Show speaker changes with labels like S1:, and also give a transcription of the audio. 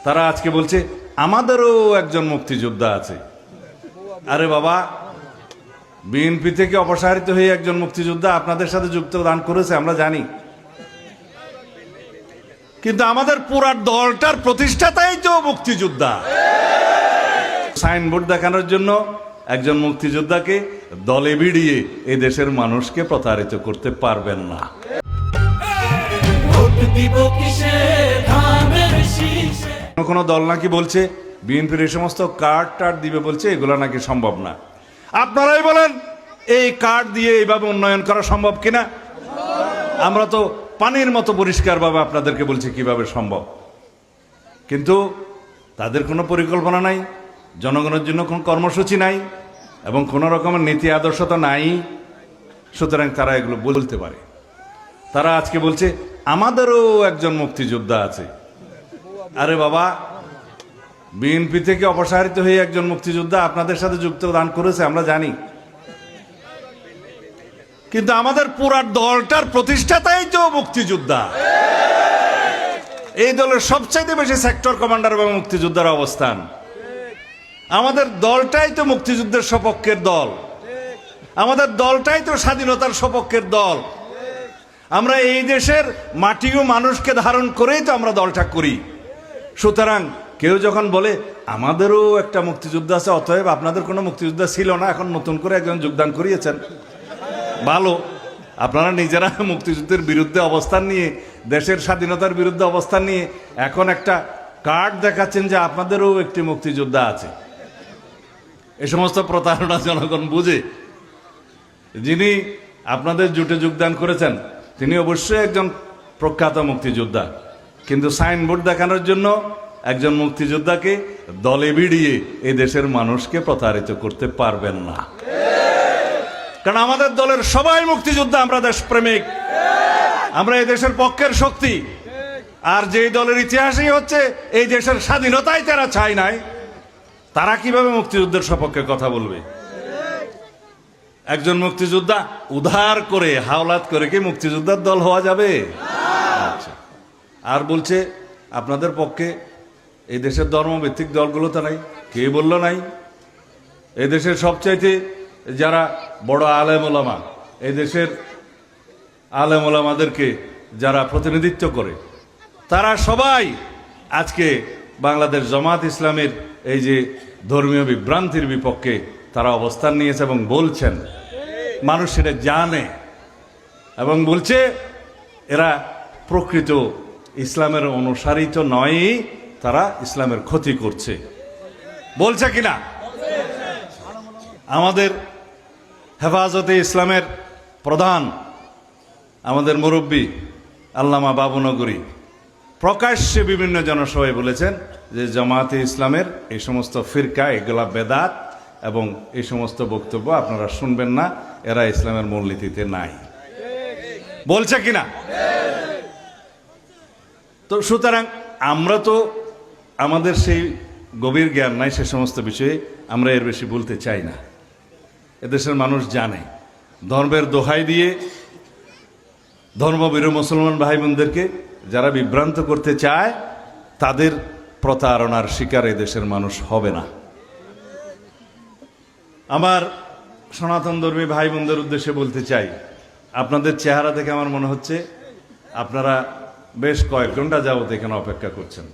S1: তারা আজকে বলছে আমাদেরও একজন মুক্তিযোদ্ধা আছে। আরে বাবা, বিএনপি থেকে অপসারিত হয়ে একজন মুক্তিযোদ্ধা আপনাদের সাথে যোগদান করেছে, আমরা জানি, কিন্তু আমাদের পুরা দলটার প্রতিষ্ঠাতাই তো মুক্তিযোদ্ধা। সাইনবোর্ড দেখানোর জন্য একজন মুক্তিযোদ্ধাকে দলে ভিড়িয়ে এই দেশের মানুষকে প্রতারিত করতে পারবেন না। কোনো দল নাকি বলছে বিএনপির এই সমস্ত কার্ড টার্ড দিবে, বলছে এগুলো নাকি সম্ভব না। আপনারাই বলেন এই কার্ড দিয়ে এইভাবে উন্নয়ন করা সম্ভব কিনা? আমরা তো পানির মতো পরিষ্কারভাবে আপনাদেরকে বলছি কিভাবে সম্ভব, কিন্তু তাদের কোনো পরিকল্পনা নাই, জনগণের জন্য কোনো কর্মসূচি নাই এবং কোনো রকমের নীতি আদর্শ তো নাই। সুতরাং তারা এগুলো বলতে পারে। তারা আজকে বলছে আমাদেরও একজন মুক্তিযোদ্ধা আছে। আরে বাবা, বিএনপি থেকে অপসারিত হয়ে একজন মুক্তিযোদ্ধা আপনাদের সাথে যোগদান করেছে, আমরা জানি, কিন্তু আমাদের পুরা দলটার প্রতিষ্ঠাতাই তো মুক্তিযোদ্ধা। এই দলের সবচাইতে বেশি সেক্টর কমান্ডার এবং মুক্তিযোদ্ধার অবস্থান। আমাদের দলটাই তো মুক্তিযুদ্ধের সপক্ষের দল, আমাদের দলটাই তো স্বাধীনতার সপক্ষের দল। আমরা এই দেশের মাটি ও মানুষকে ধারণ করেই তো আমরা দলটা করি। সুতরাং কেউ যখন বলে আমাদেরও একটা মুক্তিযোদ্ধা আছে, অতএব আপনাদের কোনো মুক্তিযোদ্ধা ছিল না, এখন নতুন করে একজন যোগদান করিয়েছেন, ভালো। আপনারা নিজেরা মুক্তিযুদ্ধের বিরুদ্ধে অবস্থান নিয়ে, দেশের স্বাধীনতার বিরুদ্ধে অবস্থান নিয়ে এখন একটা কার্ড দেখাচ্ছেন যে আপনাদেরও একটি মুক্তিযোদ্ধা আছে। এই সমস্ত প্রতারণা জনগণ বুঝে। যিনি আপনাদের জোটে যোগদান করেছেন তিনি অবশ্যই একজন প্রখ্যাত মুক্তিযোদ্ধা, কিন্তু সাইনবোর্ড দেখানোর জন্য একজন মুক্তিযোদ্ধাকে দলে ভিড়িয়ে এই দেশের মানুষকে প্রতারিত করতে পারবেন না। কারণ আমাদের দলের সবাই মুক্তিযোদ্ধা, আমরা দেশপ্রেমিক, আমরা এই দেশের পক্ষের শক্তি। আর যেই দলের ইতিহাসই হচ্ছে এই দেশের স্বাধীনতাই তারা চায় নাই, তারা কিভাবে মুক্তিযুদ্ধের সপক্ষে কথা বলবে? একজন মুক্তিযোদ্ধা উধার করে হাওলাত করে কি মুক্তিযোদ্ধার দল হওয়া যাবে? আচ্ছা, আর বলছে আপনাদের পক্ষে এই দেশের ধর্মভিত্তিক দলগুলো তো নাই। কে বলল নাই? এই দেশের সবচাইতে যারা বড় আলেম ওলামা, এই দেশের আলেম ওলামাদেরকে যারা প্রতিনিধিত্ব করে, তারা সবাই আজকে বাংলাদেশ জামাত ইসলামের এই যে ধর্মীয় বিভ্রান্তির বিপক্ষে তারা অবস্থান নিয়েছে এবং বলছেন, মানুষ সেটা জানে এবং বলছে এরা প্রকৃত ইসলামের অনুসারী তো নয়, তারা ইসলামের ক্ষতি করছে। বলছে কিনা? আমাদের হেফাজতে ইসলামের প্রধান, আমাদের মুরব্বী আল্লামা বাবুনগরী প্রকাশ্যে বিভিন্ন জনসভায় বলেছেন যে জামাতে ইসলামের এই সমস্ত ফিরকা, এগুলা বেদাত এবং এই সমস্ত বক্তব্য আপনারা শুনবেন না, এরা ইসলামের মূলনীতিতে নাই। বলছে কিনা? তো সুতরাং আমরা তো, আমাদের সেই গভীর জ্ঞান নাই সে সমস্ত বিষয়ে, আমরা এর বেশি বলতে চাই না। এদেশের মানুষ জানে। ধর্মের দোহাই দিয়ে ধর্মভীরু মুসলমান ভাই বোনদেরকে যারা বিভ্রান্ত করতে চায়, তাদের প্রতারণার শিকার এদেশের মানুষ হবে না। আমার সনাতন ধর্মী ভাই বোনদের উদ্দেশ্যে বলতে চাই, আপনাদের চেহারা দেখে আমার মনে হচ্ছে আপনারা বেশ কয়েক ঘন্টা যাবত এখানে অপেক্ষা করছেন।